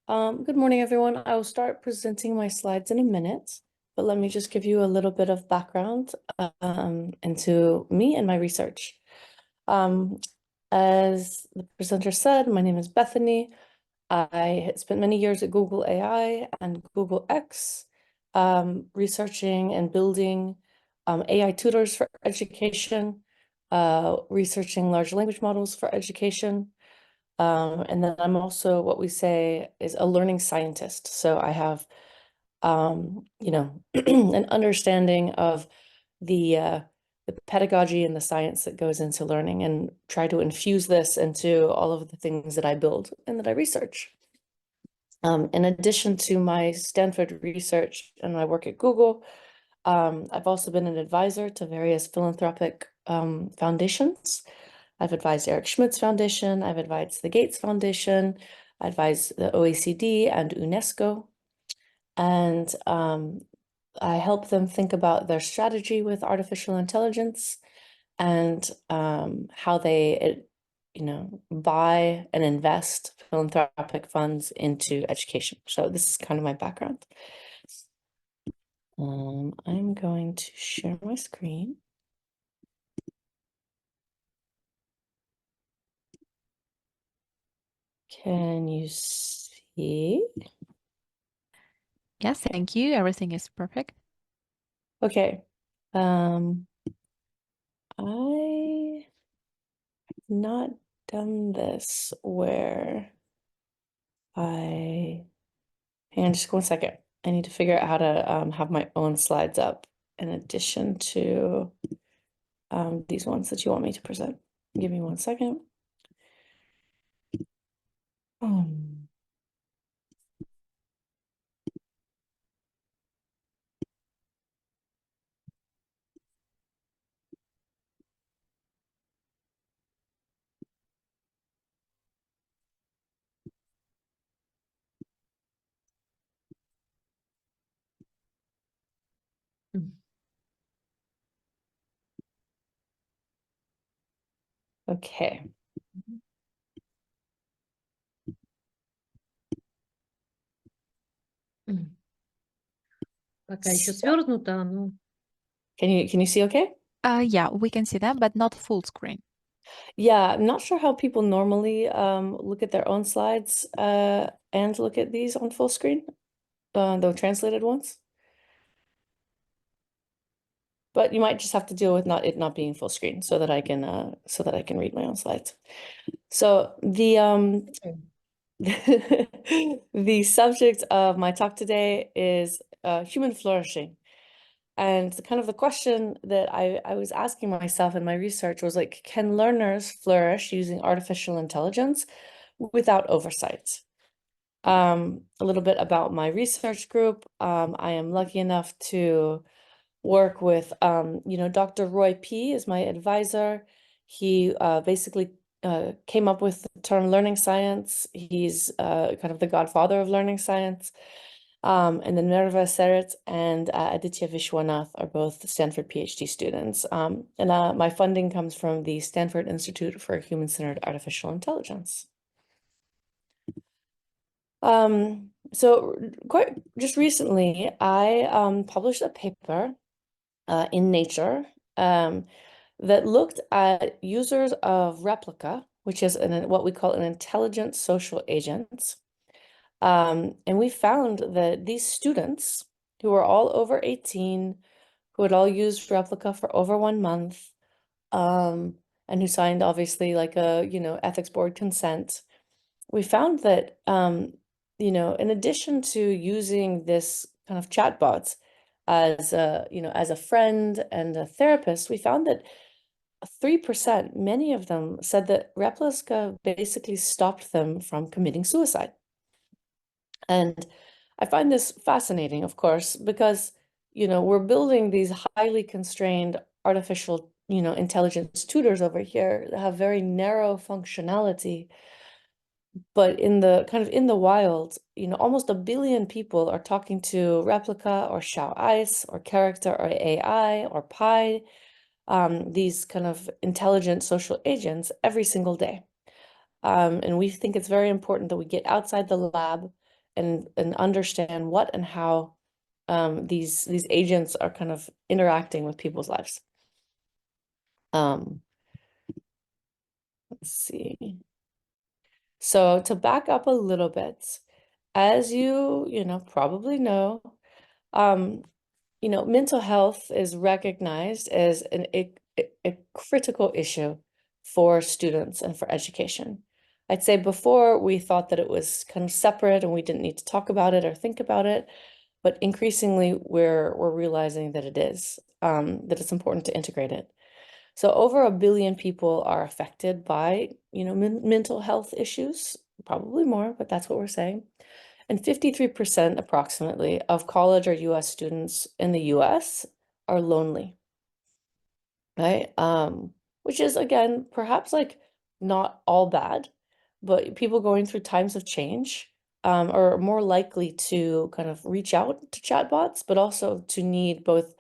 Good morning, everyone. I will start presenting my slides in a minute, but let me just give you a little bit of background into me and my research. Um, as the presenter said, my name is Bethany. I had spent many years at Google AI and Google X, researching and building AI tutors for education, researching large language models for education. And then I'm also what we say is a learning scientist. So I have, an understanding of the the pedagogy and the science that goes into learning and try to infuse this into all of the things that I build and that I research. In addition to my Stanford research and my work at Google, I've also been an advisor to various philanthropic foundations. I've advised Eric Schmidt's foundation, I've advised the Gates Foundation, I advised the OECD and UNESCO, and I help them think about their strategy with artificial intelligence and how they, buy and invest philanthropic funds into education. So this is kind of my background. I'm going to share my screen. Can you see? Yes, thank you. Everything is perfect. Okay. I not done this where I hang on just 1 second. I need to figure out how to have my own slides up in addition to these ones that you want me to present. Give me 1 second. Um, okay. Пока еще So, свернуто, ну, can you see okay? Yeah, we can see that, but not full screen. Yeah, I'm not sure how people normally look at their own slides and look at these on full screen, the translated ones. But you might just have to deal with it not being full screen so that I can read my own slides. So the subject of my talk today is human flourishing. And kind of the question that I was asking myself in my research was like, can learners flourish using artificial intelligence without oversight? A little bit about my research group. I am lucky enough to work with, Dr. Roy P. is my advisor. He basically came up with the term learning science. He's kind of the godfather of learning science. And then Nerva Seret and Aditya Vishwanath are both Stanford PhD students. And my funding comes from the Stanford Institute for Human-Centered Artificial Intelligence. So quite just recently, I published a paper in Nature that looked at users of Replica, which is what we call an intelligent social agent. And we found that these students who were all over 18, who had all used Replica for over 1 month, and who signed obviously like a, ethics board consent, we found that, in addition to using this kind of chatbots as a friend and a therapist, we found that 3%, many of them said that Replica basically stopped them from committing suicide. And I find this fascinating, of course, because, we're building these highly constrained artificial, intelligence tutors over here that have very narrow functionality. But in the wild, almost 1 billion people are talking to Replica or Xiao Ice or Character or AI or Pi, these kind of intelligent social agents every single day. And we think it's very important that we get outside the lab and understand what and how these agents are kind of interacting with people's lives. Let's see. So to back up a little bit, as you know, probably know, um, mental health is recognized as a critical issue for students and for education. I'd say before we thought that it was kind of separate and we didn't need to talk about it or think about it, but increasingly we're realizing that it is, that it's important to integrate it. So over 1 billion people are affected by, mental health issues, probably more, but that's what we're saying. And 53% approximately of college or US students in the US are lonely, right? Which is again, perhaps like not all bad, but people going through times of change are more likely to kind of reach out to chatbots, but also to need both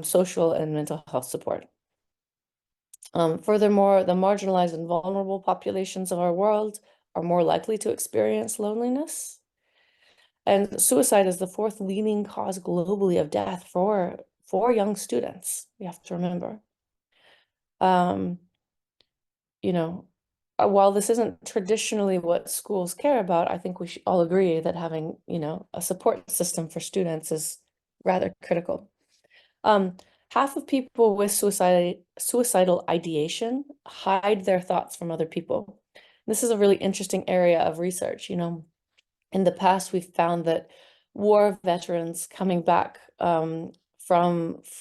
social and mental health support. Furthermore, the marginalized and vulnerable populations of our world are more likely to experience loneliness. And suicide is the fourth leading cause globally of death for young students. We have to remember. Um, you know, while this isn't traditionally what schools care about, I think we should all agree that having, a support system for students is rather critical. Um, Half of people with suicidal ideation hide their thoughts from other people. This is a really interesting area of research. In the past, we've found that war veterans coming back from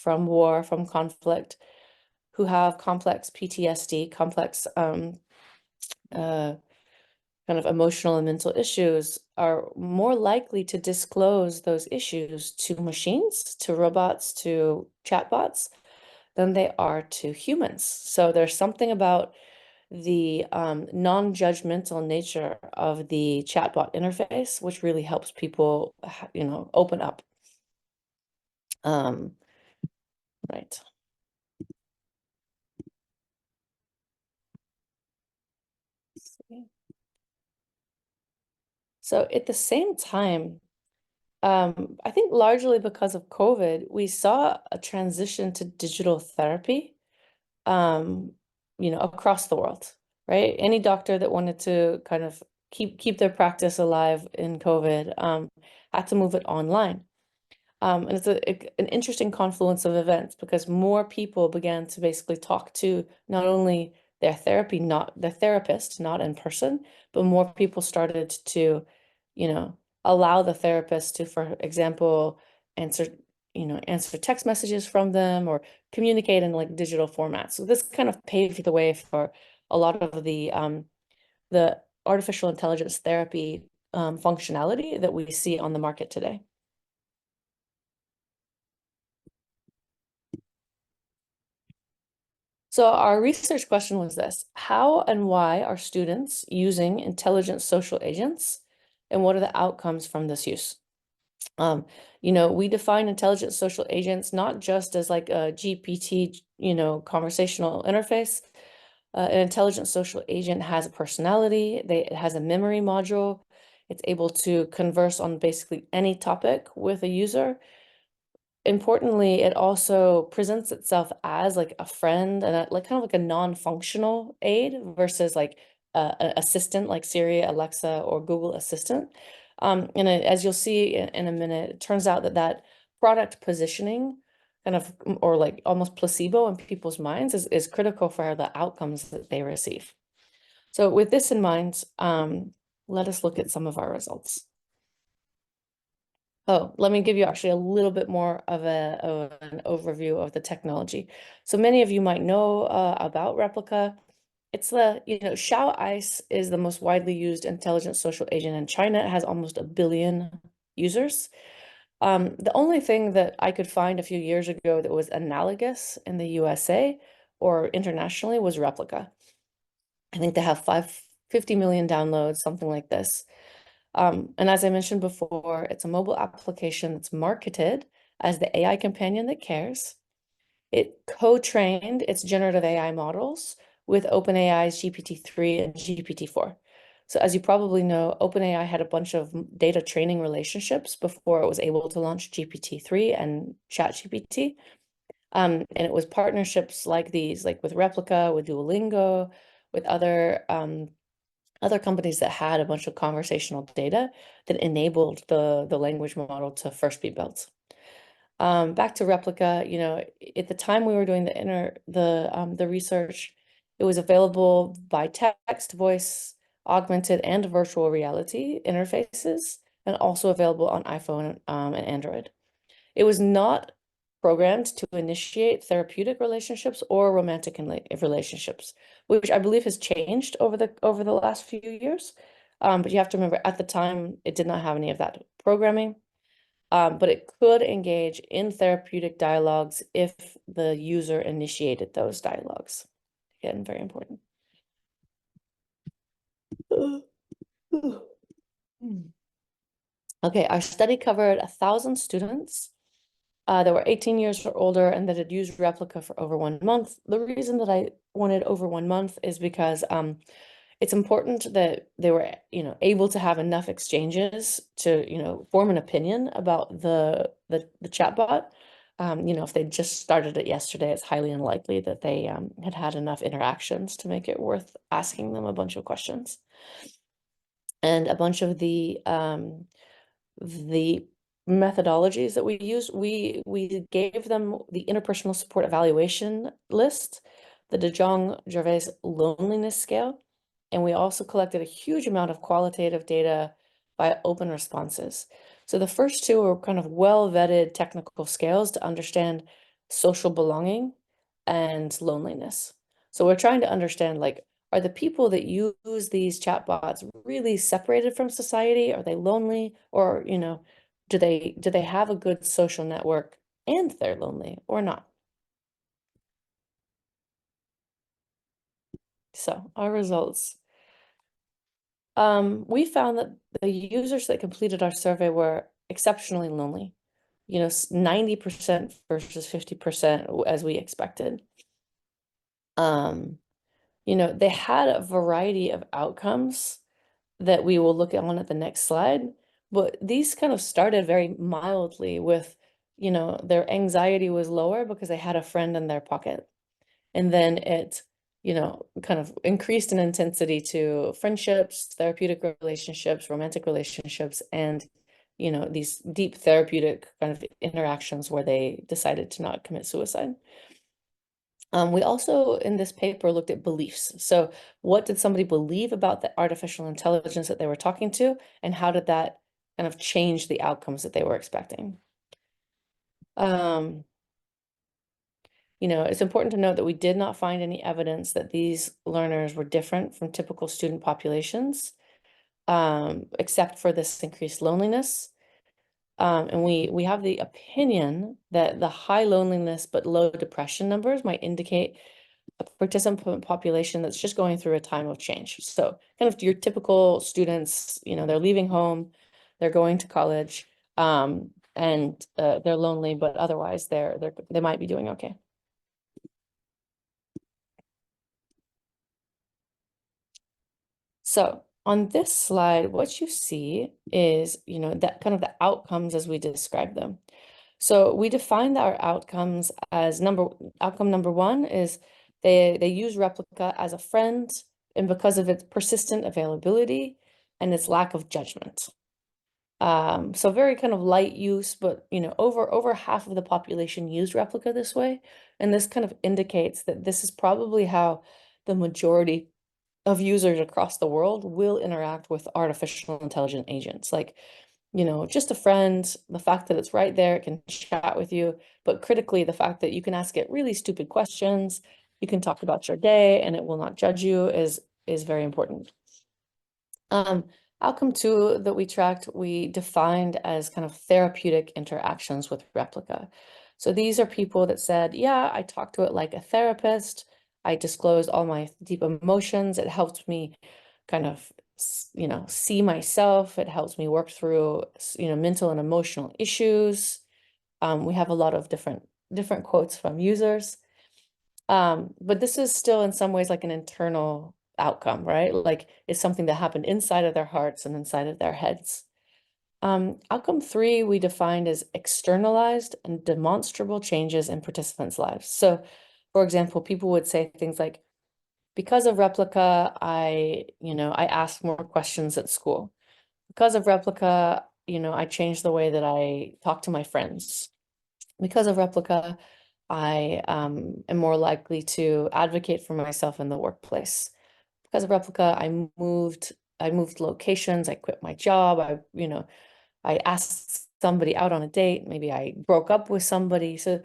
war, from conflict, who have complex PTSD, complex uh, kind of emotional and mental issues, are more likely to disclose those issues to machines, to robots, to chatbots than they are to humans. So there's something about the non-judgmental nature of the chatbot interface, which really helps people, open up. Um, right. So at the same time, I think largely because of COVID, we saw a transition to digital therapy, um, across the world, right? Any doctor that wanted to kind of keep their practice alive in COVID, had to move it online. And it's an interesting confluence of events because more people began to basically talk to not only not their therapist, not in person, but more people started to, allow the therapist to, for example, answer, answer text messages from them or communicate in like digital formats. So this kind of paved the way for a lot of the artificial intelligence therapy functionality that we see on the market today. So our research question was this: how and why are students using intelligent social agents, and what are the outcomes from this use? We define intelligent social agents not just as like a GPT, conversational interface. An intelligent social agent has a personality, it has a memory module, it's able to converse on basically any topic with a user. Importantly, it also presents itself as like a friend and like kind of like a non-functional aid versus like an assistant like Siri, Alexa, or Google Assistant. As you'll see in a minute, it turns out that product positioning kind of, or like almost placebo in people's minds is critical for the outcomes that they receive. So with this in mind, let us look at some of our results. Oh, let me give you actually a little bit more of an overview of the technology. So many of you might know about Replica. It's Xiao Ice is the most widely used intelligent social agent in China. It has almost 1 billion users. The only thing that I could find a few years ago that was analogous in the USA or internationally was Replica. I think they have 50 million downloads, something like this. And as I mentioned before, it's a mobile application that's marketed as the AI companion that cares. It co-trained its generative AI models with OpenAI's GPT-3 and GPT-4. So as you probably know, OpenAI had a bunch of data training relationships before it was able to launch GPT-3 and ChatGPT. And it was partnerships like these, like with Replica, with Duolingo, with other companies that had a bunch of conversational data that enabled the language model to first be built. Back to Replica, at the time we were doing the research, it was available by text, voice, augmented, and virtual reality interfaces, and also available on iPhone and Android. It was not programmed to initiate therapeutic relationships or romantic relationships, which I believe has changed over the last few years. But you have to remember, at the time, it did not have any of that programming. But it could engage in therapeutic dialogues if the user initiated those dialogues. Again, very important. Okay, our study covered 1,000 students that were 18 years or older and that had used Replica for over 1 month. The reason that I wanted over 1 month is because it's important that they were, able to have enough exchanges to, form an opinion about the chatbot. If they just started it yesterday, it's highly unlikely that they had had enough interactions to make it worth asking them a bunch of questions. And a bunch of the methodologies that we used, we gave them the interpersonal support evaluation list, the De Jong-Gervais loneliness scale, and we also collected a huge amount of qualitative data by open responses. So the first two were kind of well-vetted technical scales to understand social belonging and loneliness. So we're trying to understand, like, are the people that use these chatbots really separated from society? Are they lonely? Or, do they have a good social network and they're lonely or not? So our results. We found that the users that completed our survey were exceptionally lonely. 90% versus 50% as we expected. They had a variety of outcomes that we will look on at the next slide, but these kind of started very mildly with, their anxiety was lower because they had a friend in their pocket. And then it, kind of increased in intensity to friendships, therapeutic relationships, romantic relationships, and, these deep therapeutic kind of interactions where they decided to not commit suicide. We also, in this paper, looked at beliefs. So what did somebody believe about the artificial intelligence that they were talking to, and how did that kind of change the outcomes that they were expecting? It's important to note that we did not find any evidence that these learners were different from typical student populations, except for this increased loneliness. And we have the opinion that the high loneliness but low depression numbers might indicate a participant population that's just going through a time of change. So kind of your typical students, they're leaving home, they're going to college, and they're lonely, but otherwise they might be doing okay. So on this slide, what you see is, that kind of the outcomes as we describe them. So we define our outcomes as outcome number one is they use Replica as a friend, and because of its persistent availability and its lack of judgment. So very kind of light use, but over half of the population used Replica this way. And this kind of indicates that this is probably how the majority of users across the world will interact with artificial intelligent agents. Like, just a friend, the fact that it's right there, it can chat with you, but critically, the fact that you can ask it really stupid questions, you can talk about your day, and it will not judge you is very important. Outcome two that we tracked, we defined as kind of therapeutic interactions with Replica. So these are people that said, yeah, I talked to it like a therapist. I disclosed all my deep emotions. It helped me kind of, see myself. It helps me work through, mental and emotional issues. We have a lot of different quotes from users. But this is still in some ways like an internal outcome, right? Like it's something that happened inside of their hearts and inside of their heads. Outcome three, we defined as externalized and demonstrable changes in participants' lives. So, for example, people would say things like, because of Replica, I asked more questions at school. Because of Replica, I changed the way that I talk to my friends. Because of Replica, I am more likely to advocate for myself in the workplace. Because of Replica, I moved locations, I quit my job, I asked somebody out on a date, maybe I broke up with somebody. So,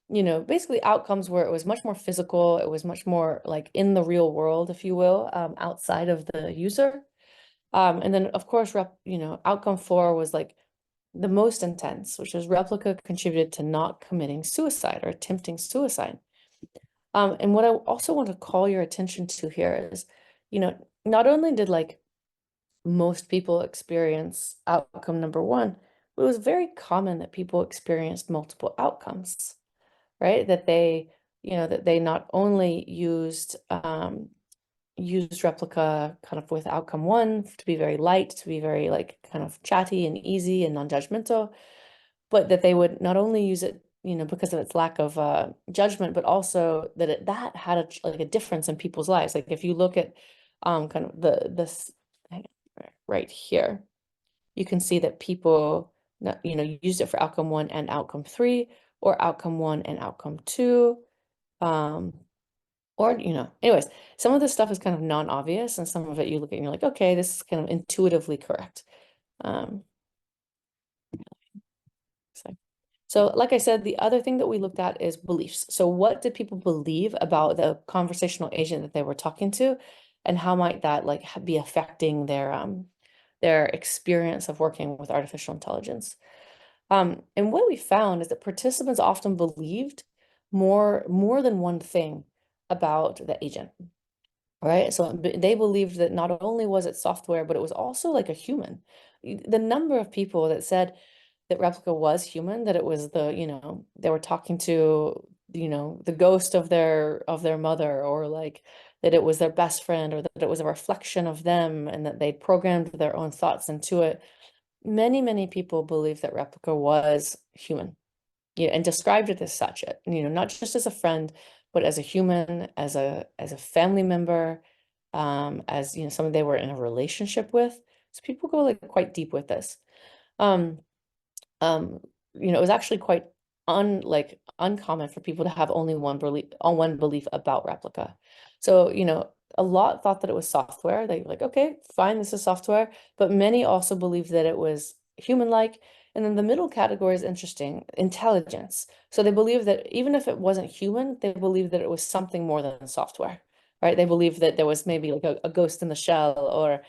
basically outcomes where it was much more physical, it was much more like in the real world, if you will, outside of the user. And then of course, outcome four was like the most intense, which is Replica contributed to not committing suicide or attempting suicide. And what I also want to call your attention to here is, not only did like most people experience outcome number one, but it was very common that people experienced multiple outcomes, right? That they not only used Replica kind of with outcome one to be very light, to be very like kind of chatty and easy and non-judgmental, but that they would not only use it, because of its lack of judgment, but also that that had like a difference in people's lives. Like if you look at kind of this right here, you can see that people used it for outcome one and outcome three, or outcome one and outcome two. Or, anyways, some of this stuff is kind of non-obvious, and some of it you look at and you're like, okay, this is kind of intuitively correct. Um, so like I said, the other thing that we looked at is beliefs. So what did people believe about the conversational agent that they were talking to, and how might that like be affecting their experience of working with artificial intelligence? And what we found is that participants often believed more than one thing about the agent, right? So they believed that not only was it software, but it was also like a human. The number of people that said that Replica was human, that it was they were talking to, the ghost of their mother, or like that it was their best friend, or that it was a reflection of them, and that they programmed their own thoughts into it. Many, many people believe that Replica was human, and described it as such, not just as a friend, but as a human, as a family member, as someone they were in a relationship with. So people go like quite deep with this. Um, um, it was actually quite uncommon for people to have only one belief about Replica. So, a lot thought that it was software. They were like, okay, fine, this is software. But many also believed that it was human-like. And then the middle category is interesting, intelligence. So they believe that even if it wasn't human, they believed that it was something more than software, right? They believed that there was maybe like a ghost in the shell, or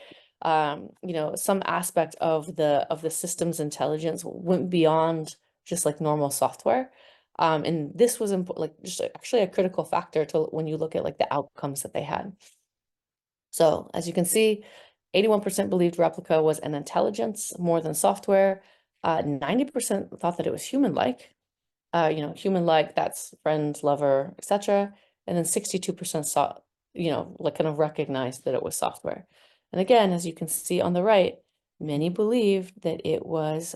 some aspect of the system's intelligence went beyond just like normal software. And this was like just actually a critical factor to when you look at like the outcomes that they had. So as you can see, 81% believed Replica was an intelligence more than software. 90% thought that it was human-like. Human-like, that's friend, lover, etc. And then 62% saw, like kind of recognized that it was software. And again, as you can see on the right, many believed that it was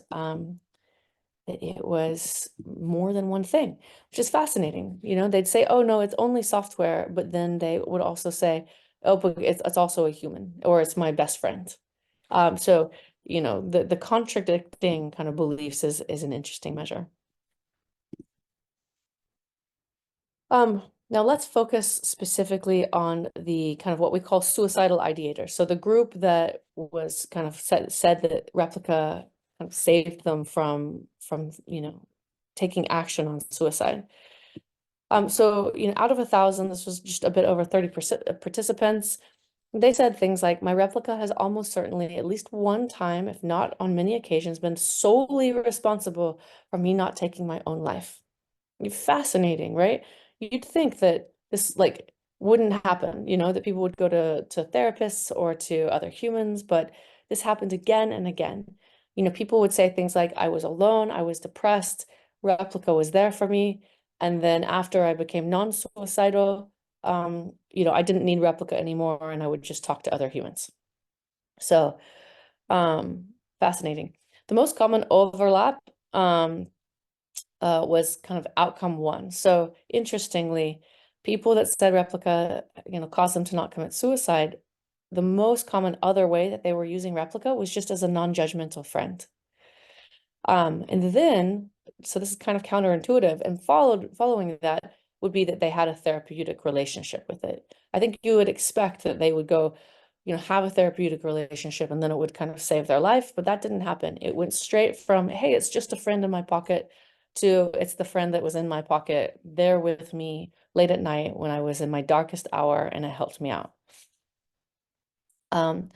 more than one thing, which is fascinating. They'd say, oh no, it's only software, but then they would also say, oh, but it's also a human, or it's my best friend. So, the contradicting kind of beliefs is an interesting measure. Now let's focus specifically on the kind of what we call suicidal ideators. So the group that was kind of said that Replica kind of saved them from taking action on suicide. So out of 1,000, this was just a bit over 30% of participants. They said things like, my Replica has almost certainly at least one time, if not on many occasions, been solely responsible for me not taking my own life. Fascinating, right? You'd think that this like wouldn't happen, that people would go to therapists or to other humans, but this happened again and again. People would say things like, I was alone, I was depressed, Replica was there for me. And then after I became non-suicidal, I didn't need replica anymore and I would just talk to other humans. So, fascinating. The most common overlap was kind of outcome one. So interestingly, people that said replica, caused them to not commit suicide, the most common other way that they were using replica was just as a non-judgmental friend. And then, so this is kind of counterintuitive, and following that would be that they had a therapeutic relationship with it. I think you would expect that they would go, have a therapeutic relationship and then it would kind of save their life, but that didn't happen. It went straight from, hey, it's just a friend in my pocket to it's the friend that was in my pocket there with me late at night when I was in my darkest hour and it helped me out. Um,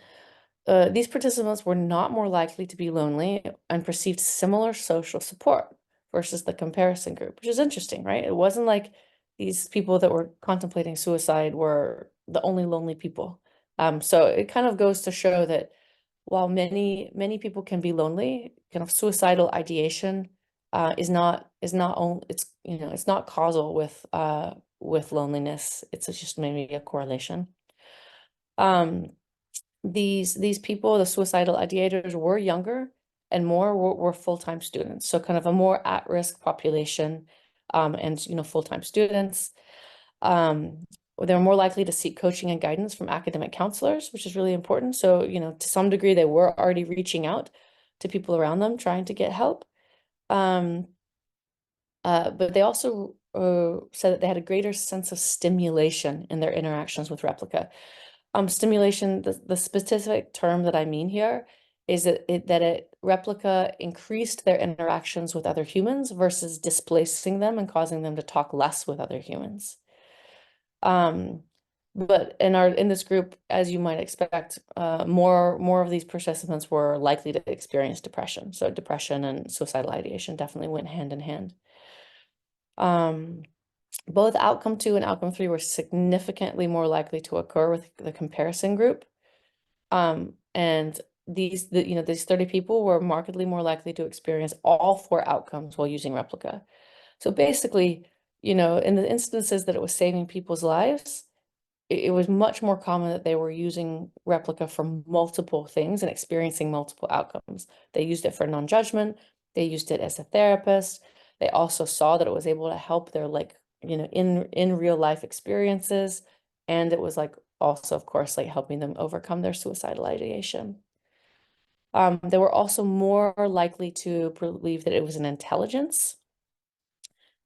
these participants were not more likely to be lonely and perceived similar social support versus the comparison group, which is interesting, right? It wasn't like these people that were contemplating suicide were the only lonely people. So it kind of goes to show that while many people can be lonely, kind of suicidal ideation is not only it's not causal with loneliness. It's just maybe a correlation. Um, these people, the suicidal ideators, were younger and more were full-time students. So kind of a more at-risk population, and full-time students. They're more likely to seek coaching and guidance from academic counselors, which is really important. So, to some degree, they were already reaching out to people around them, trying to get help. But they also said that they had a greater sense of stimulation in their interactions with replica. Stimulation, the specific term that I mean here is that replica increased their interactions with other humans versus displacing them and causing them to talk less with other humans. But in this group, as you might expect, more of these participants were likely to experience depression. So depression and suicidal ideation definitely went hand in hand. Both outcome 2 and outcome 3 were significantly more likely to occur with the comparison group. And these 30 people were markedly more likely to experience all 4 outcomes while using replica. So basically, in the instances that it was saving people's lives, it was much more common that they were using replica for multiple things and experiencing multiple outcomes. They used it for non-judgment. They used it as a therapist. They also saw that it was able to help their in real life experiences. And it was also, of course, helping them overcome their suicidal ideation. They were also more likely to believe that it was an intelligence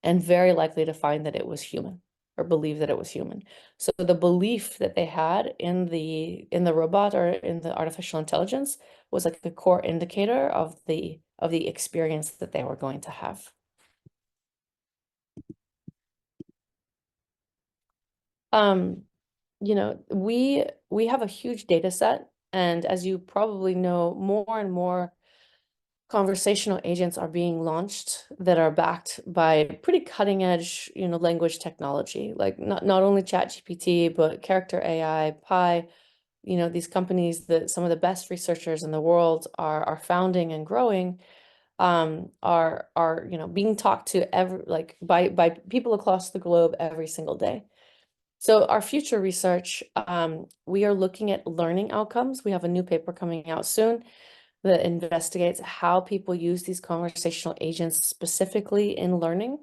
and very likely to find that it was human or believe that it was human. So the belief that they had in the robot or in the artificial intelligence was like a core indicator of the experience that they were going to have. We have a huge data set, and as you probably know, more and more conversational agents are being launched that are backed by pretty cutting edge, language technology, like not only ChatGPT, but Character AI, Pi, these companies that some of the best researchers in the world are founding and growing, are being talked to by people across the globe every single day. So our future research, we are looking at learning outcomes. We have a new paper coming out soon that investigates how people use these conversational agents specifically in learning,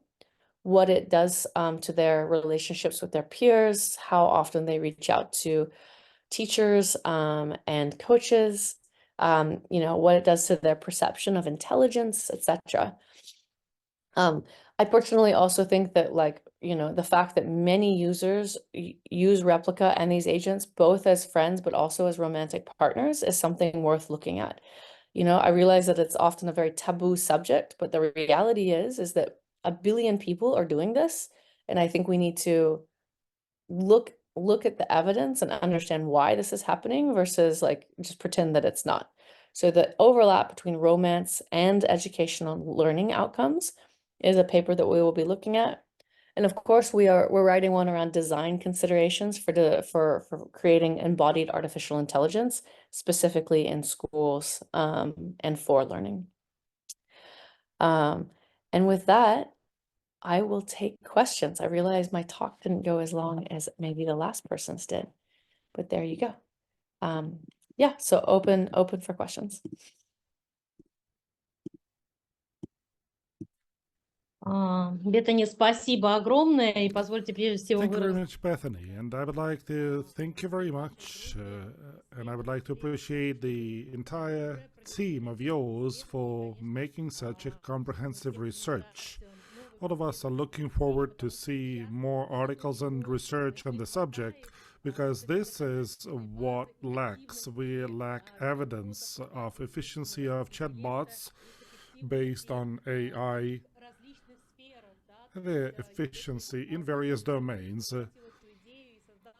what it does to their relationships with their peers, how often they reach out to teachers and coaches, what it does to their perception of intelligence, etc. I personally also think that the fact that many users use Replica and these agents both as friends but also as romantic partners is something worth looking at. I realize that it's often a very taboo subject, but the reality is that a billion people are doing this, and I think we need to look at the evidence and understand why this is happening versus just pretend that it's not. So the overlap between romance and educational learning outcomes is a paper that we will be looking at. And of course, we're writing one around design considerations for creating embodied artificial intelligence, specifically in schools and for learning. And with that, I will take questions. I realize my talk didn't go as long as maybe the last person's did, but there you go. Yeah, so open for questions. Беттани, спасибо огромное. И позвольте прежде всего Thank you very выразить... much, Bethany, and I would like to thank you very much, and I would like to appreciate the entire team of yours for making such a comprehensive research. All of us are looking forward to see more articles and research on the subject, because this is what lacks. We lack evidence of efficiency of chatbots based on AI, their efficiency in various domains.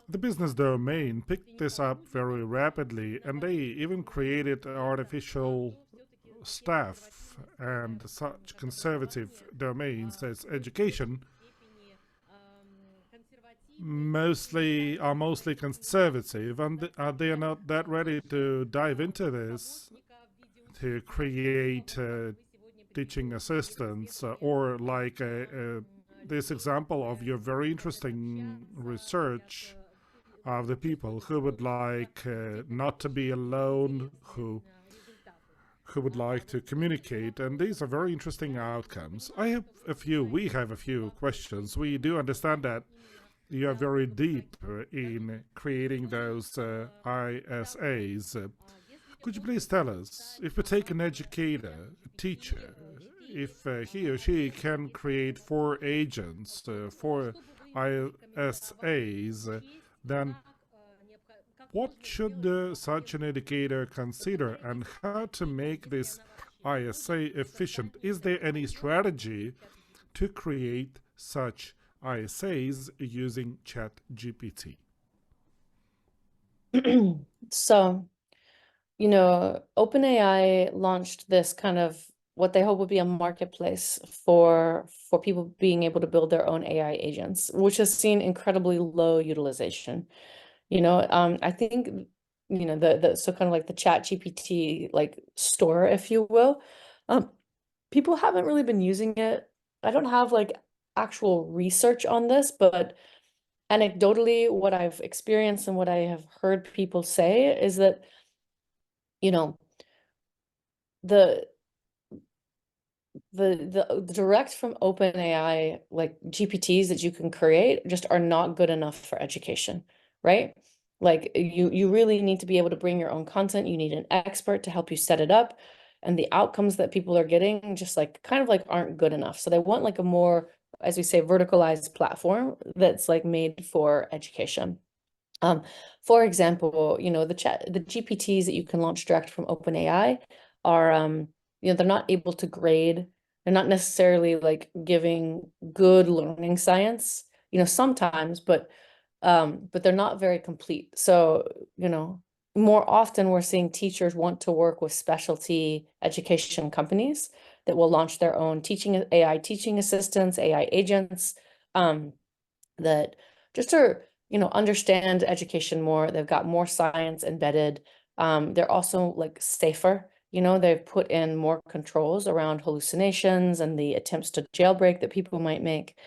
The business domain picked this up very rapidly, and they even created artificial staff, and such conservative domains as education are mostly conservative, and they are not that ready to dive into this to create teaching assistants, or like this example of your very interesting research of the people who would like not to be alone, who would like to communicate, and these are very interesting outcomes. We have a few questions. We do understand that you are very deep in creating those ISAs. Could you please tell us, if we take an educator, a teacher, if he or she can create 4 agents, 4 ISAs, then what should such an educator consider, and how to make this ISA efficient? Is there any strategy to create such ISAs using ChatGPT? So, OpenAI launched this kind of what they hope would be a marketplace for people being able to build their own AI agents, which has seen incredibly low utilization. I think, so kind of like the ChatGPT like store, if you will, people haven't really been using it. I don't have like actual research on this, but anecdotally, what I've experienced and what I have heard people say is that, the direct from OpenAI, like GPTs that you can create, just are not good enough for education, right? Like you really need to be able to bring your own content. You need an expert to help you set it up, and the outcomes that people are getting just like kind of like aren't good enough. So they want like a more, as we say, verticalized platform that's like made for education. For example, the GPTs that you can launch direct from OpenAI are, they're not able to grade. They're not necessarily like giving good learning science, sometimes, but they're not very complete. So, more often we're seeing teachers want to work with specialty education companies that will launch their own AI teaching assistants, AI agents, that just to, understand education more. They've got more science embedded. They're also like safer. They've put in more controls around hallucinations and the attempts to jailbreak that people might make.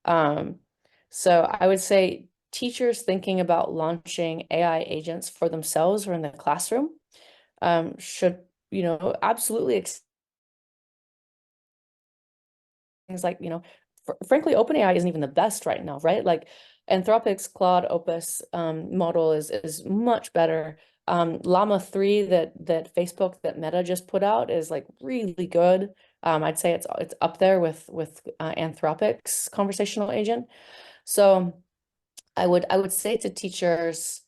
So I would say teachers thinking about launching AI agents for themselves or in the classroom should, absolutely things like, frankly, OpenAI isn't even the best right now, right? Like Anthropic's Claude Opus model is much better. Llama 3 that Facebook, that Meta just put out is like really good. I'd say it's up there with Anthropic's conversational agent. So I would say to teachers,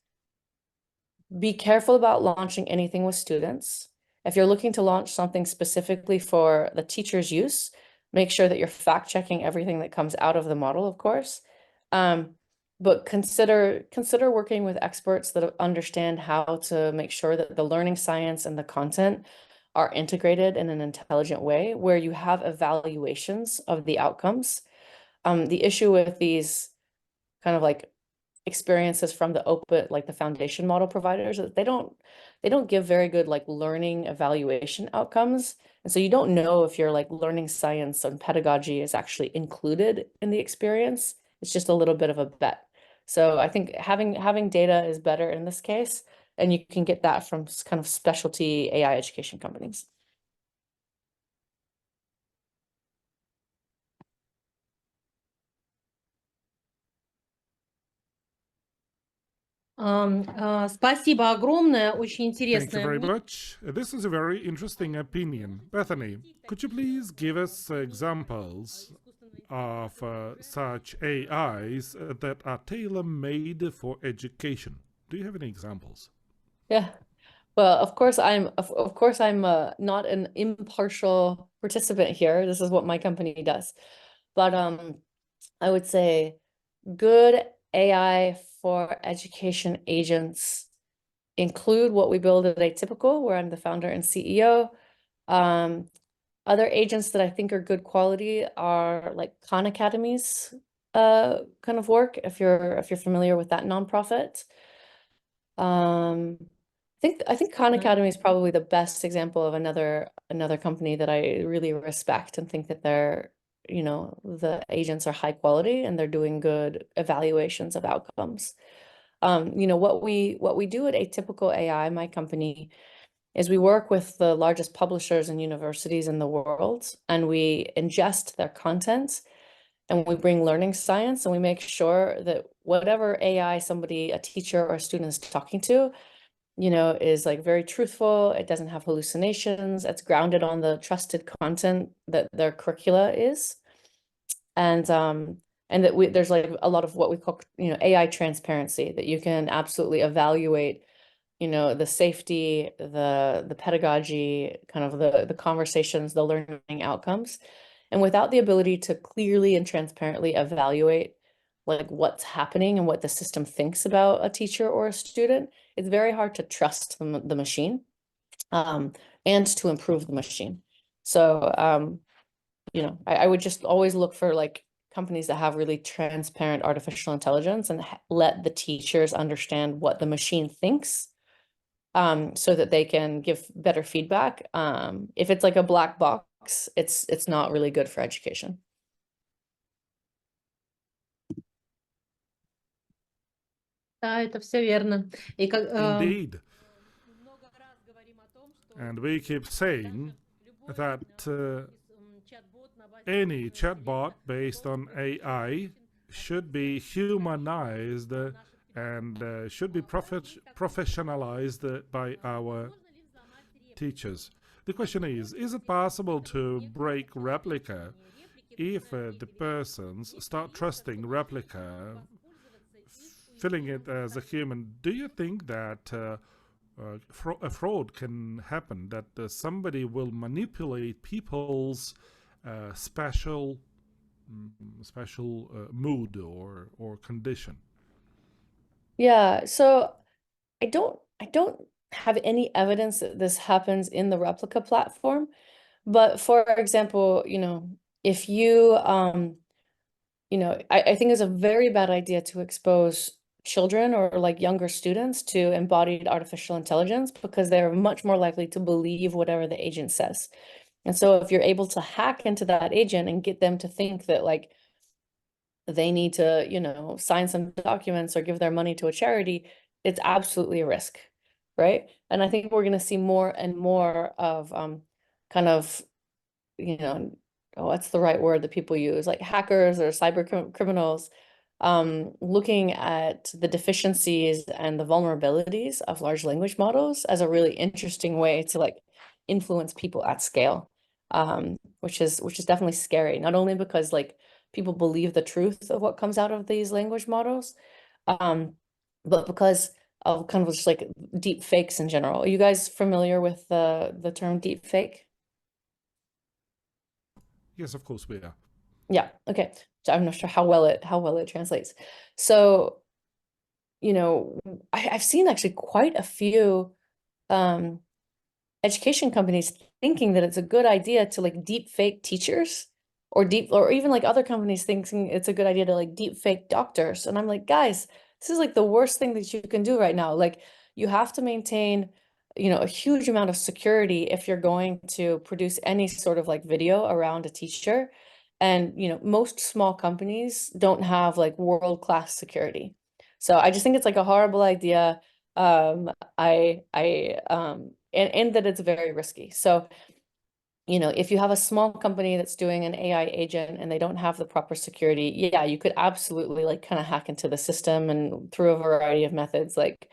be careful about launching anything with students. If you're looking to launch something specifically for the teacher's use, make sure that you're fact checking everything that comes out of the model, of course. But consider working with experts that understand how to make sure that the learning science and the content are integrated in an intelligent way where you have evaluations of the outcomes. The issue with these kind of like experiences from the open, like the foundation model providers, they don't give very good like learning evaluation outcomes. And so you don't know if your like learning science and pedagogy is actually included in the experience. It's just a little bit of a bet. So I think having data is better in this case, and you can get that from kind of specialty AI education companies. Спасибо огромное, очень Thank you интересное. very much. This is a very interesting opinion. Bethany, could you please give us examples of such AIs that are tailor-made for education? Do you have any examples? Yeah. Well, of course I'm not an impartial participant here. This is what my company does. But I would say good AI for education agents include what we build at Atypical, where I'm the founder and CEO. Other agents that I think are good quality are like Khan Academy's kind of work, if you're familiar with that nonprofit. I think Khan Academy is probably the best example of another company that I really respect and think that they're, you know, the agents are high quality and they're doing good evaluations of outcomes. You know, what we do at Atypical AI, my company, is we work with the largest publishers and universities in the world, and we ingest their content, and we bring learning science, and we make sure that whatever AI somebody, a teacher or a student is talking to, you know, is like very truthful. It doesn't have hallucinations. It's grounded on the trusted content that their curricula is. And that there's like a lot of what we call, you know, AI transparency, that you can absolutely evaluate, you know, the safety, the pedagogy, kind of the conversations, the learning outcomes. And without the ability to clearly and transparently evaluate like what's happening and what the system thinks about a teacher or a student, it's very hard to trust the machine and to improve the machine. So, you know, I would just always look for like companies that have really transparent artificial intelligence and let the teachers understand what the machine thinks, so that they can give better feedback. If it's like a black box, it's not really good for education. Да, это все верно. И Indeed. And we keep saying that any chatbot based on AI should be humanized and should be professionalized by our teachers. The question is it possible to break replica if the persons start trusting replica, feeling it as a human? Do you think that a fraud can happen, that somebody will manipulate people's special mood or condition? Yeah, so I don't have any evidence that this happens in the replica platform. But for example, you know, if you you know, I think it's a very bad idea to expose children or like younger students to embodied artificial intelligence, because they're much more likely to believe whatever the agent says. And so if you're able to hack into that agent and get them to think that like they need to, you know, sign some documents or give their money to a charity, it's absolutely a risk, right? And I think we're going to see more and more of kind of, you know, what's the right word that people use, like hackers or cyber criminals, looking at the deficiencies and the vulnerabilities of large language models as a really interesting way to like influence people at scale, which is definitely scary, not only because like people believe the truth of what comes out of these language models, but because of kind of just like deep fakes in general. Are you guys familiar with the term deep fake? Yes, of course we are. Yeah, okay. So I'm not sure how well it translates. So, you know, I've seen actually quite a few education companies thinking that it's a good idea to like deep fake teachers, or even like other companies thinking it's a good idea to like deep fake doctors. And I'm like, guys, this is like the worst thing that you can do right now. Like you have to maintain, you know, a huge amount of security if you're going to produce any sort of like video around a teacher. And, you know, most small companies don't have like world-class security. So I just think it's like a horrible idea. And that it's very risky. So, you know, if you have a small company that's doing an AI agent and they don't have the proper security, yeah, you could absolutely like kind of hack into the system and through a variety of methods, like,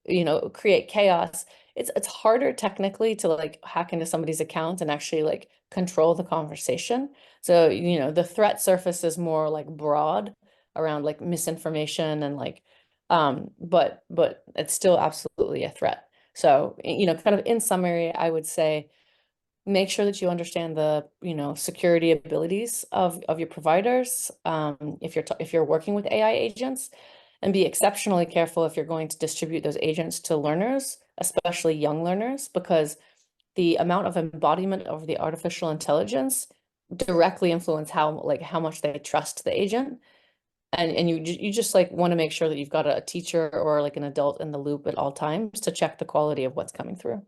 you know, create chaos. It's harder technically to like hack into somebody's account and actually like control the conversation. So, you know, the threat surface is more like broad around like misinformation and like, but it's still absolutely a threat. So, you know, kind of in summary, I would say, make sure that you understand the, you know, security abilities of your providers, if you're working with AI agents, and be exceptionally careful if you're going to distribute those agents to learners, especially young learners, because the amount of embodiment of the artificial intelligence directly influence how much they trust the agent. And you just like want to make sure that you've got a teacher or like an adult in the loop at all times to check the quality of what's coming through.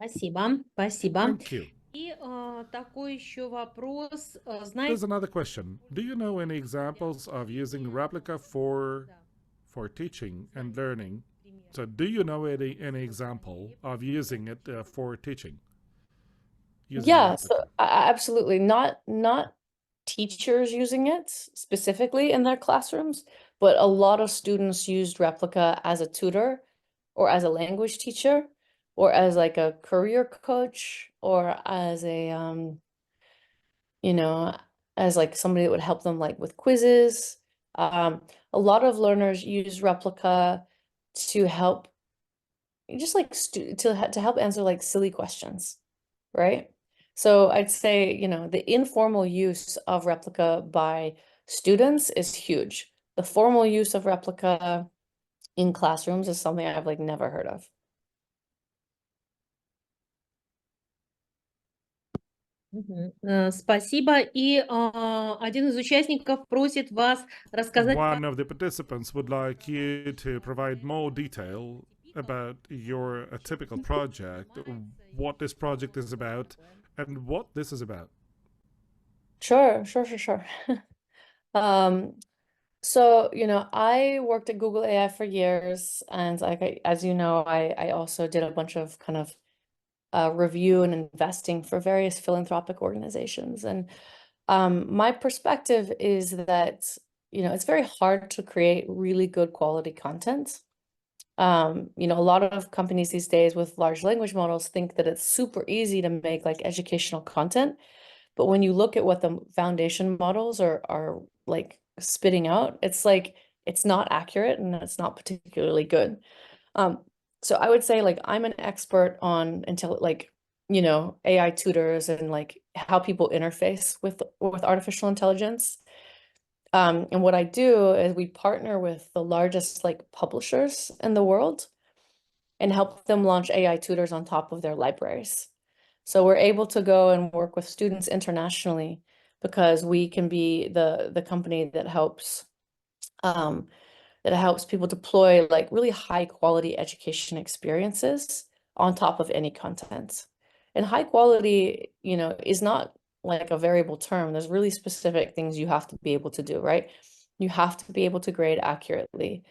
Спасибо, спасибо. Thank you. И такой еще вопрос. There's Знаете, another question. Do you know any examples of using replica for teaching and learning? So do you know any example of using it for teaching? Using Yeah, so replica? absolutely not teachers using it specifically in their classrooms, but a lot of students used Replica as a tutor or as a language teacher or as like a career coach or as a you know, as like somebody that would help them like with quizzes. A lot of learners use Replica to help just like to help answer like silly questions, right? So I'd say, you know, the informal use of Replica by students is huge. The formal use of Replica in classrooms is something I've like never heard of. спасибо. И один из участников просит вас рассказать. One of the participants would like you to provide more detail about your typical project, what this project is about, and what this is about. Sure. So, you know, I worked at Google AI for years, and like as you know, I also did a bunch of kind of review and investing for various philanthropic organizations. And my perspective is that, you know, it's very hard to create really good quality content. You know, a lot of companies these days with large language models think that it's super easy to make like educational content. But when you look at what the foundation models are like spitting out, it's like it's not accurate and it's not particularly good. So I would say like I'm an expert on you know, AI tutors and like how people interface with artificial intelligence. And what I do is we partner with the largest like publishers in the world and help them launch AI tutors on top of their libraries. So we're able to go and work with students internationally because we can be the company that helps people deploy like really high quality education experiences on top of any content. And high quality, you know, is not like a variable term. There's really specific things you have to be able to do, right? You have to be able to grade accurately.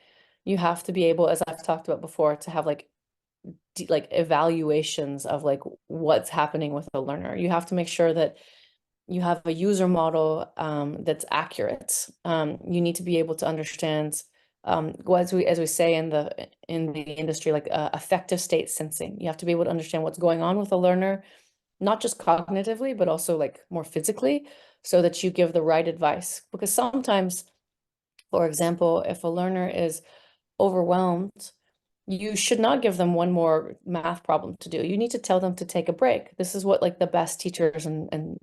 You have to be able, as I've talked about before, to have like evaluations of like what's happening with the learner. You have to make sure that you have a user model that's accurate. You need to be able to understand, as we say in the industry, like affective state sensing. You have to be able to understand what's going on with a learner, not just cognitively, but also like more physically, so that you give the right advice. Because sometimes, for example, if a learner is overwhelmed, you should not give them one more math problem to do. You need to tell them to take a break. This is what like the best teachers and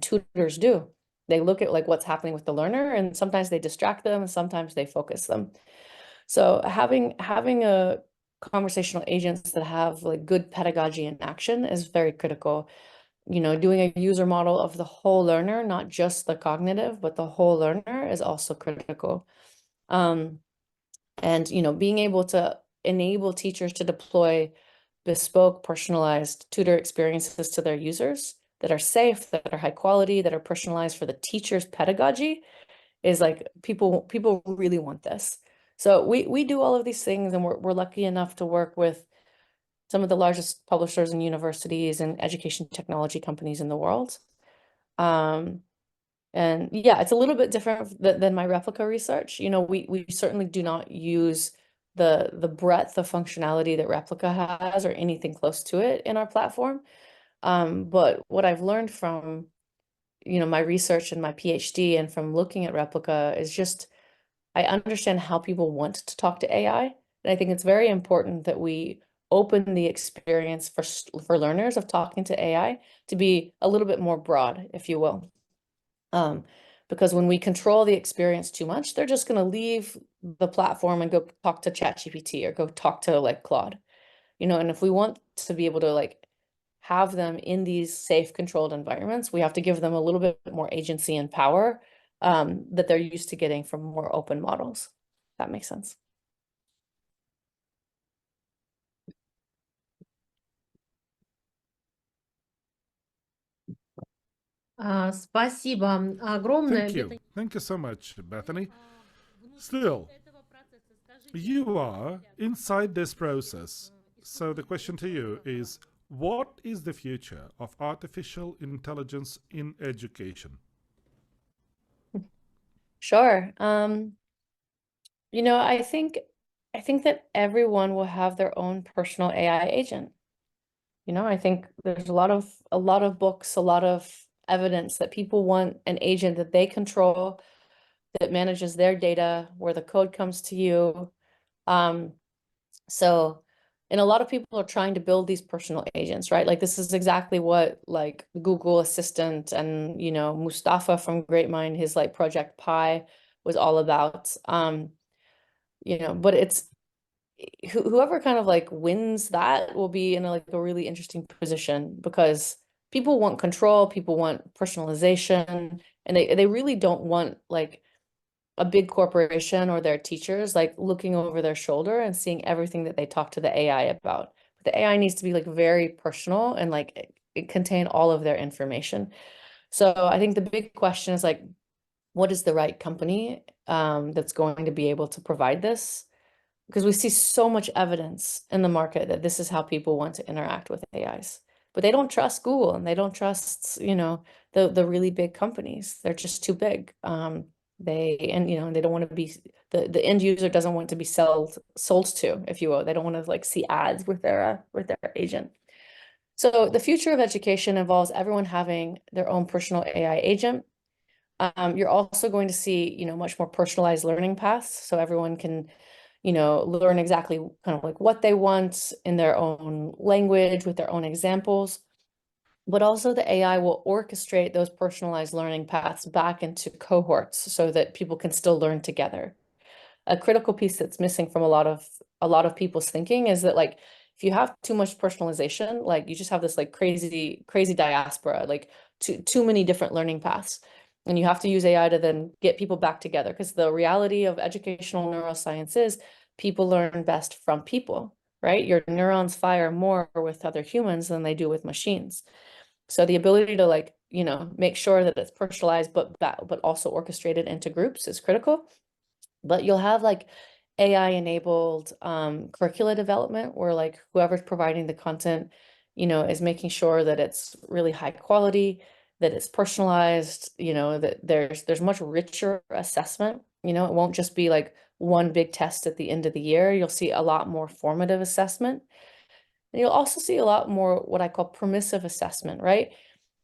tutors do. They look at like what's happening with the learner, and sometimes they distract them and sometimes they focus them. So having a conversational agents that have like good pedagogy in action is very critical. You know, doing a user model of the whole learner, not just the cognitive, but the whole learner is also critical. And, you know, being able to enable teachers to deploy bespoke, personalized tutor experiences to their users that are safe, that are high quality, that are personalized for the teacher's pedagogy is like people really want this. So we do all of these things, and we're lucky enough to work with some of the largest publishers and universities and education technology companies in the world. And yeah, it's a little bit different than my replica research. You know, we certainly do not use the breadth of functionality that replica has or anything close to it in our platform. But what I've learned from, you know, my research and my PhD and from looking at replica is just I understand how people want to talk to AI. And I think it's very important that we open the experience for learners of talking to AI to be a little bit more broad, if you will. Because when we control the experience too much, they're just going to leave the platform and go talk to ChatGPT or go talk to like Claude, you know, and if we want to be able to like have them in these safe, controlled environments, we have to give them a little bit more agency and power that they're used to getting from more open models. That makes sense. Спасибо огромное. Thank you. Thank you so much, Bethany. Still, you are inside this process. So the question to you is, what is the future of artificial intelligence in education? Sure. You know, I think that everyone will have their own personal AI agent. You know, I think there's a lot of books, a lot of evidence that people want an agent that they control, that manages their data, where the code comes to you. So, and a lot of people are trying to build these personal agents, right? Like this is exactly what like Google Assistant and, you know, Mustafa from Greatmind, his like Project Pi was all about. You know, but it's whoever kind of like wins that will be in like a really interesting position because people want control, people want personalization, and they really don't want like a big corporation or their teachers like looking over their shoulder and seeing everything that they talk to the AI about. But the AI needs to be like very personal and like it contain all of their information. So I think the big question is like, what is the right company that's going to be able to provide this? Because we see so much evidence in the market that this is how people want to interact with AIs. But they don't trust Google and they don't trust, you know, the really big companies. They're just too big. You know, they don't want to be the end user doesn't want to be sold to, if you will. They don't want to like see ads with their agent. So the future of education involves everyone having their own personal AI agent. You're also going to see, you know, much more personalized learning paths. So everyone can, you know, learn exactly kind of like what they want in their own language with their own examples. But also the AI will orchestrate those personalized learning paths back into cohorts so that people can still learn together. A critical piece that's missing from a lot of people's thinking is that like if you have too much personalization, like you just have this like crazy diaspora, like too many different learning paths. And you have to use AI to then get people back together because the reality of educational neuroscience is people learn best from people, right? Your neurons fire more with other humans than they do with machines. So the ability to like, you know, make sure that it's personalized but also orchestrated into groups is critical. But you'll have like AI enabled curricula development where like whoever's providing the content, you know, is making sure that it's really high quality, that it's personalized, you know, that there's much richer assessment. You know, it won't just be like one big test at the end of the year. You'll see a lot more formative assessment. And you'll also see a lot more what I call permissive assessment, right?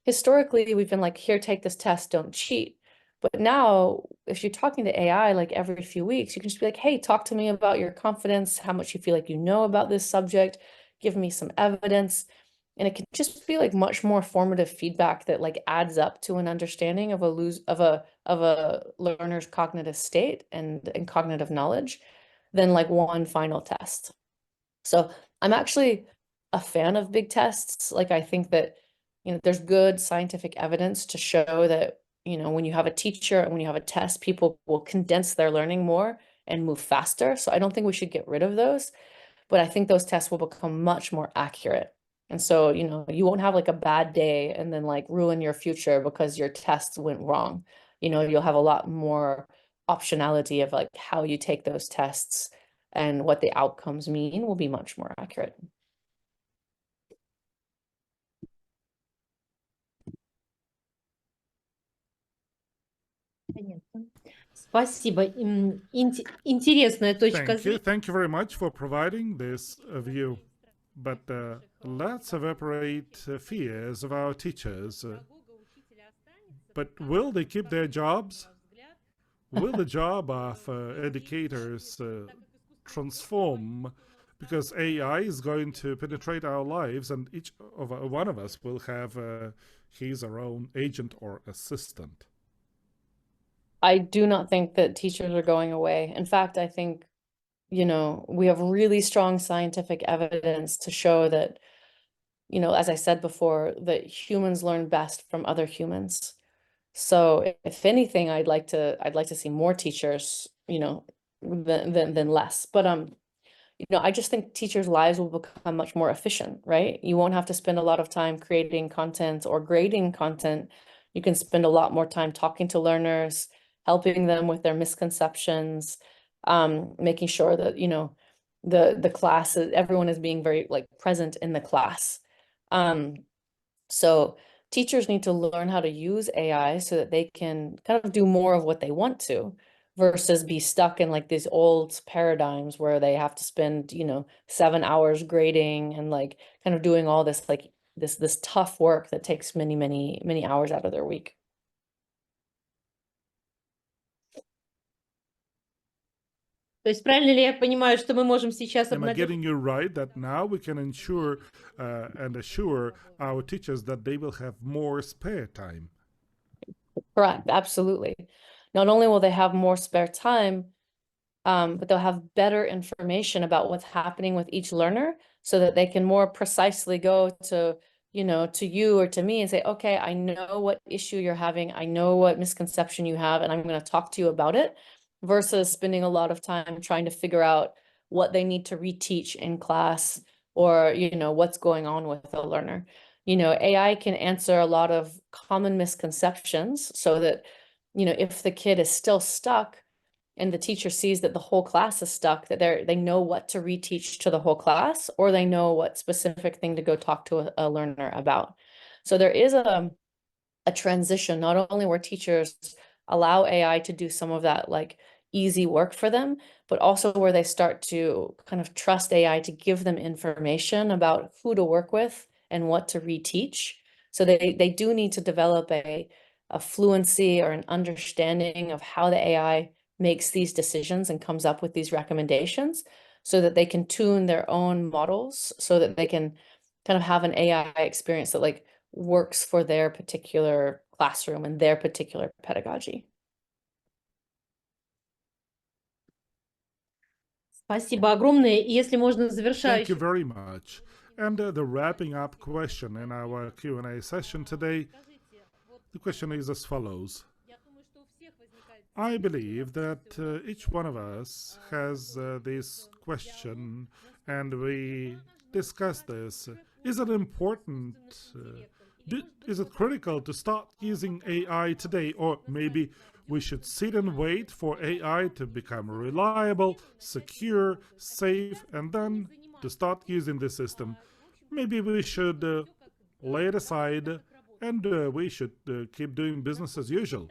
Historically, we've been like, here, take this test, don't cheat. But now, if you're talking to AI like every few weeks, you can just be like, hey, talk to me about your confidence, how much you feel like you know about this subject, give me some evidence. And it can just be like much more formative feedback that like adds up to an understanding of a learner's cognitive state and cognitive knowledge than like one final test. So I'm actually a fan of big tests. Like I think that, there's good scientific evidence to show that, when you have a teacher and when you have a test, people will condense their learning more and move faster. So I don't think we should get rid of those, but I think those tests will become much more accurate. And so, you won't have like a bad day and then like ruin your future because your tests went wrong. You'll have a lot more optionality of like how you take those tests, and what the outcomes mean will be much more accurate. Понятно. Спасибо. Интересная точка Thank you. зрения. Thank you very much for providing this view. But let's evaporate fears of our teachers. But will they keep their jobs? Will the job of educators transform? Because AI is going to penetrate our lives, and each of one of us will have his or her own agent or assistant. I do not think that teachers are going away. In fact, I think, we have really strong scientific evidence to show that, as I said before, that humans learn best from other humans. So if anything, I'd like to see more teachers, than less. But I just think teachers' lives will become much more efficient, right? You won't have to spend a lot of time creating content or grading content. You can spend a lot more time talking to learners, helping them with their misconceptions, making sure that, the class, everyone is being very like present in the class. So teachers need to learn how to use AI so that they can kind of do more of what they want to, versus be stuck in like these old paradigms where they have to spend, 7 hours grading and like kind of doing all this like this tough work that takes many, many, many hours out of their week. То есть правильно ли я понимаю, что мы можем сейчас Am I обнадежить? getting you right that now we can ensure and assure our teachers that they will have more spare time? Correct, absolutely. Not only will they have more spare time, but they'll have better information about what's happening with each learner so that they can more precisely go to, to you or to me and say, okay, I know what issue you're having. I know what misconception you have, and I'm going to talk to you about it, versus spending a lot of time trying to figure out what they need to reteach in class, or, what's going on with the learner. AI can answer a lot of common misconceptions so that, if the kid is still stuck and the teacher sees that the whole class is stuck, that they know what to reteach to the whole class, or they know what specific thing to go talk to a learner about. So there is a transition, not only where teachers allow AI to do some of that like easy work for them, but also where they start to kind of trust AI to give them information about who to work with and what to reteach. So they do need to develop a fluency or an understanding of how the AI makes these decisions and comes up with these recommendations, so that they can tune their own models, so that they can kind of have an AI experience that like works for their particular classroom and their particular pedagogy. Спасибо огромное. И если можно, Thank you завершающий. very much. And the wrapping up question in our Q&A session today, the question is as follows. I believe that each one of us has this question, and we discuss this. Is it important? Is it critical to start using AI today, or maybe we should sit and wait for AI to become reliable, secure, safe, and then to start using the system? Maybe we should lay it aside, and we should keep doing business as usual.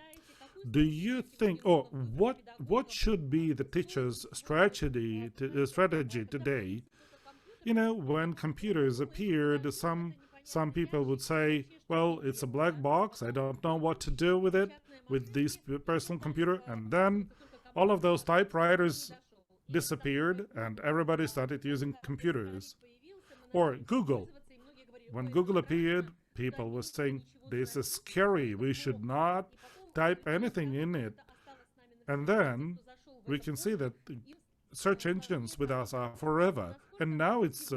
Do you think, or what should be the teacher's strategy today? When computers appeared, some people would say, well, it's a black box, I don't know what to do with it, with this personal computer. And then all of those typewriters disappeared and everybody started using computers. Or Google. When Google appeared, people were saying, this is scary, we should not type anything in it. And then we can see that search engines with us are forever, and now it's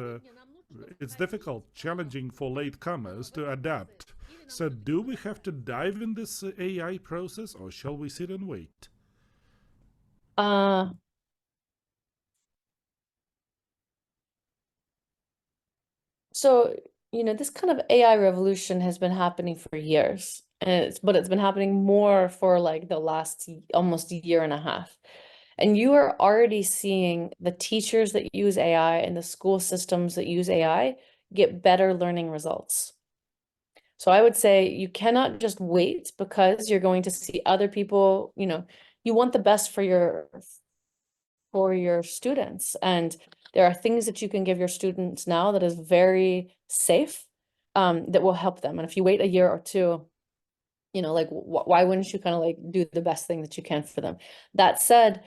difficult, challenging for latecomers to adapt. So do we have to dive in this AI process, or shall we sit and wait? So, this kind of AI revolution has been happening for years, and but it's been happening more for like the last almost a year and a half. And you are already seeing the teachers that use AI and the school systems that use AI get better learning results. So I would say you cannot just wait because you're going to see other people, you want the best for your students. And there are things that you can give your students now that is very safe, that will help them. And if you wait a year or two, like why wouldn't you kind of like do the best thing that you can for them? That said,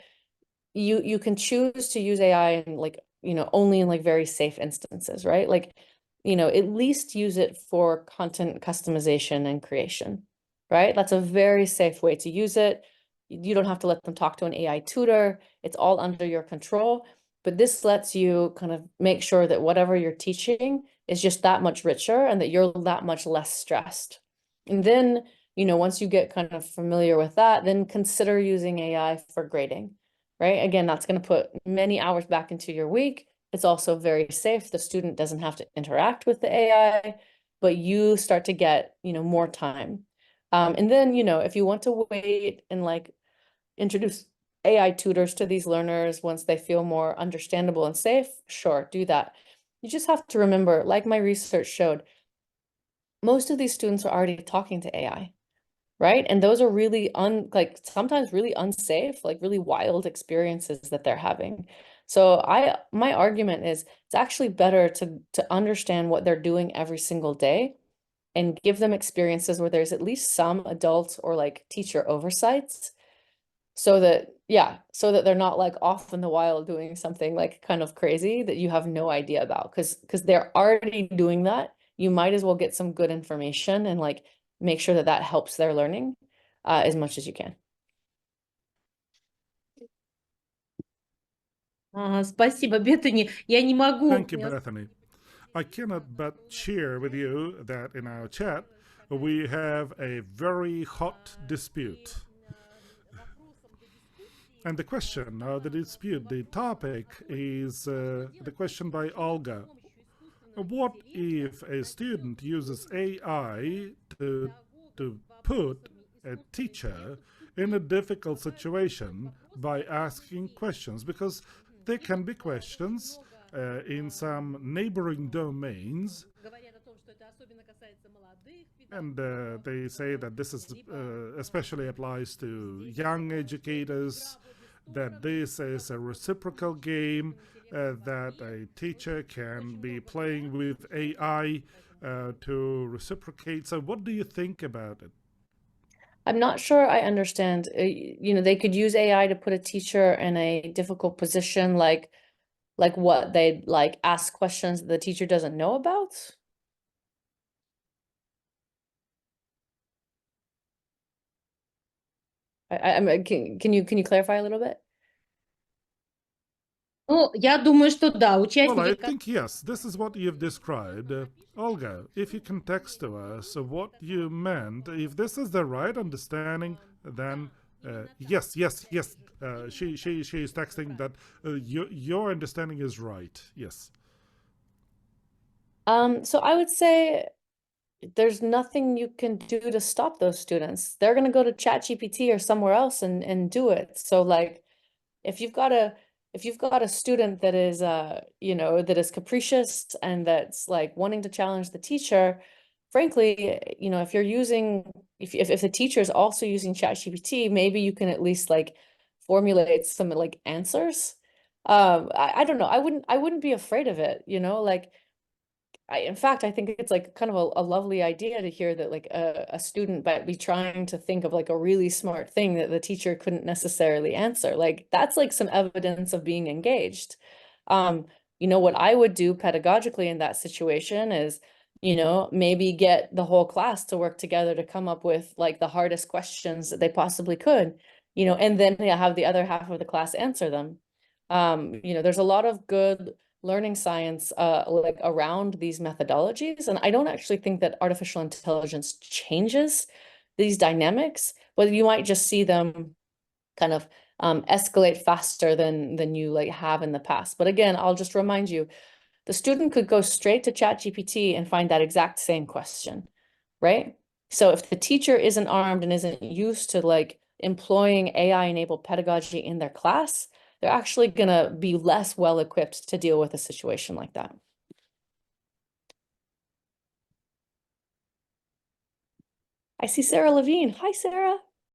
you can choose to use AI in like, only in like very safe instances, right? Like, at least use it for content customization and creation, right? That's a very safe way to use it. You don't have to let them talk to an AI tutor. It's all under your control. But this lets you kind of make sure that whatever you're teaching is just that much richer and that you're that much less stressed. And then, once you get kind of familiar with that, then consider using AI for grading, right? Again, that's going to put many hours back into your week. It's also very safe. The student doesn't have to interact with the AI, but you start to get, more time. And then, if you want to wait and like introduce AI tutors to these learners once they feel more understandable and safe, sure, do that. You just have to remember, like my research showed, most of these students are already talking to AI, right? And those are really like sometimes really unsafe, like really wild experiences that they're having. So my argument is it's actually better to understand what they're doing every single day and give them experiences where there's at least some adult or like teacher oversights, so that they're not like off in the wild doing something like kind of crazy that you have no idea about, because they're already doing that. You might as well get some good information and like make sure that helps their learning as much as you can. Спасибо, Беттани. Я не могу. Thank you, Bethany. I cannot but share with you that in our chat we have a very hot dispute. And the question, the dispute, the topic is the question by Olga. What if a student uses AI to put a teacher in a difficult situation by asking questions? Because there can be questions in some neighboring domains, and they say that this is especially applies to young educators, that this is a reciprocal game, that a teacher can be playing with AI to reciprocate. So what do you think about it? I'm not sure I understand. They could use AI to put a teacher in a difficult position, like what they'd like ask questions that the teacher doesn't know about. Can you clarify a little bit? Ну, я думаю, что да, Well, I участники... think yes, this is what you've described. Olga, if you can text to us what you meant, if this is the right understanding, then yes. She is texting that your understanding is right. Yes. So I would say there's nothing you can do to stop those students. They're going to go to ChatGPT or somewhere else and do it. So like if you've got a student that is that is capricious and that's like wanting to challenge the teacher, frankly, if the teacher is also using ChatGPT, maybe you can at least like formulate some like answers. I don't know. I wouldn't be afraid of it, like in fact, I think it's like kind of a lovely idea to hear that like a student might be trying to think of like a really smart thing that the teacher couldn't necessarily answer. Like that's like some evidence of being engaged. What I would do pedagogically in that situation is, maybe get the whole class to work together to come up with like the hardest questions that they possibly could, and then have the other half of the class answer them. There's a lot of good learning science like around these methodologies. And I don't actually think that artificial intelligence changes these dynamics, but you might just see them kind of escalate faster than you like have in the past. But again, I'll just remind you, the student could go straight to ChatGPT and find that exact same question, right? So if the teacher isn't armed and isn't used to like employing AI-enabled pedagogy in their class, they're actually going to be less well equipped to deal with a situation like that. I see Sarah Levine. Hi, Sarah.